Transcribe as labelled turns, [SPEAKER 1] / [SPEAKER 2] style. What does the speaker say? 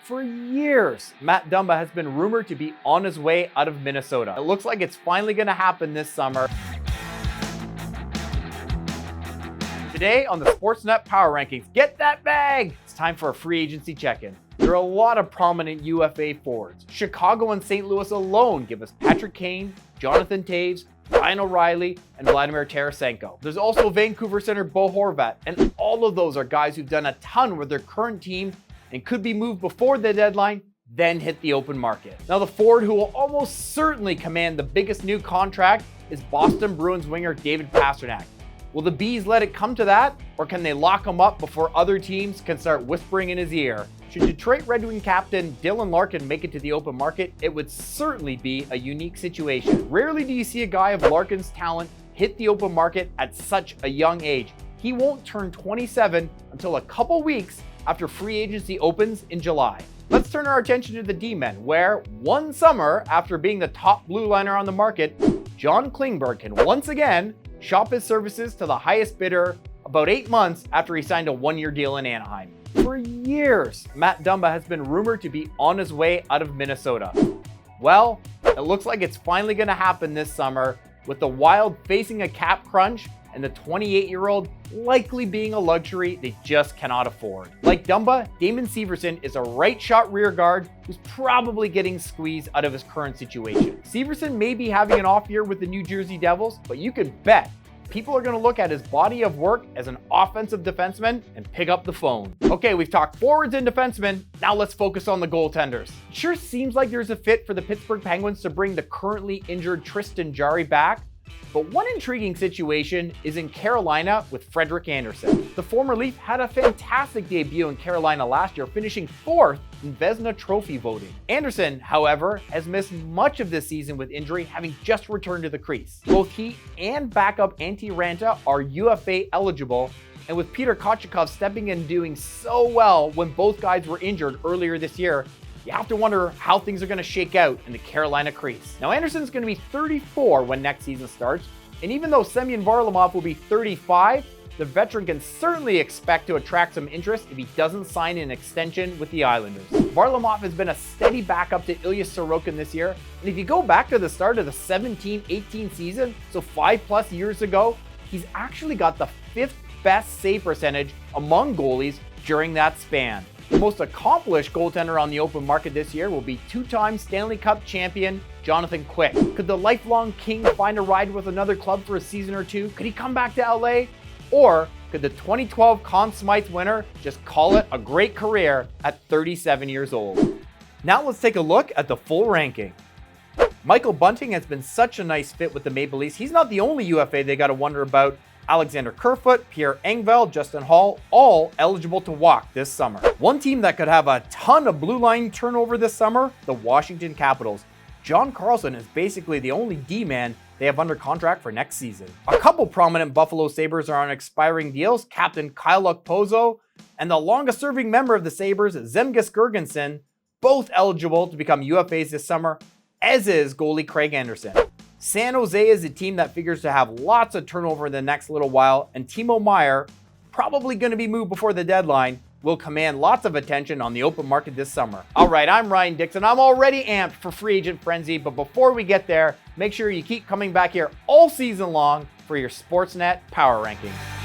[SPEAKER 1] For years, Matt Dumba has been rumored to be on his way out of Minnesota. It looks like it's finally going to happen this summer. Today on the Sportsnet Power Rankings, get that bag! It's time for a free agency check-in. There are a lot of prominent UFA forwards. Chicago and St. Louis alone give us Patrick Kane, Jonathan Toews, Ryan O'Reilly, and Vladimir Tarasenko. There's also Vancouver center Bo Horvat, and all of those are guys who've done a ton with their current team and could be moved before the deadline, then hit the open market. Now the forward who will almost certainly command the biggest new contract is Boston Bruins winger David Pastrnak. Will the Bees let it come to that, or can they lock him up before other teams can start whispering in his ear? Should Detroit Red Wing captain Dylan Larkin make it to the open market, it would certainly be a unique situation. Rarely do you see a guy of Larkin's talent hit the open market at such a young age. He won't turn 27 until a couple weeks after free agency opens in July. Let's turn our attention to the D-men, where one summer after being the top blue liner on the market, John Klingberg can once again shop his services to the highest bidder about 8 months after he signed a one-year deal in Anaheim. For years, Matt Dumba has been rumored to be on his way out of Minnesota. Well, it looks like it's finally going to happen this summer, with the Wild facing a cap crunch and the 28-year-old likely being a luxury they just cannot afford. Like Dumba, Damon Severson is a right shot rear guard who's probably getting squeezed out of his current situation. Severson may be having an off year with the New Jersey Devils, but you could bet people are going to look at his body of work as an offensive defenseman and pick up the phone. Okay, we've talked forwards and defensemen. Now let's focus on the goaltenders. It sure seems like there's a fit for the Pittsburgh Penguins to bring the currently injured Tristan Jarry back. But one intriguing situation is in Carolina with Frederik Andersen. The former Leaf had a fantastic debut in Carolina last year, finishing 4th in Vezina Trophy voting. Andersen, however, has missed much of this season with injury, having just returned to the crease. Both he and backup Antti Ranta are UFA eligible, and with Peter Kochetkov stepping in and doing so well when both guys were injured earlier this year, you have to wonder how things are going to shake out in the Carolina crease. Now, Andersen's going to be 34 when next season starts, and even though Semyon Varlamov will be 35, the veteran can certainly expect to attract some interest if he doesn't sign an extension with the Islanders. Varlamov has been a steady backup to Ilya Sorokin this year, and if you go back to the start of the 17-18 season, so 5+ years ago, he's actually got the 5th best save percentage among goalies during that span. The most accomplished goaltender on the open market this year will be 2-time Stanley Cup champion Jonathan Quick. Could the lifelong king find a ride with another club for a season or two? Could he come back to LA? Or could the 2012 Conn Smythe winner just call it a great career at 37 years old? Now let's take a look at the full ranking. Michael Bunting has been such a nice fit with the Maple Leafs. He's not the only UFA they got to wonder about. Alexander Kerfoot, Pierre Engvall, Justin Hall, all eligible to walk this summer. One team that could have a ton of blue line turnover this summer, the Washington Capitals. John Carlson is basically the only D-man they have under contract for next season. A couple prominent Buffalo Sabres are on expiring deals, Captain Kyle Okposo and the longest-serving member of the Sabres, Zemgus Girgensson, both eligible to become UFAs this summer, as is goalie Craig Anderson. San Jose is a team that figures to have lots of turnover in the next little while, and Timo Meier, probably going to be moved before the deadline, will command lots of attention on the open market this summer. All right, I'm Ryan Dixon. I'm already amped for Free Agent Frenzy, but before we get there, make sure you keep coming back here all season long for your Sportsnet Power Rankings.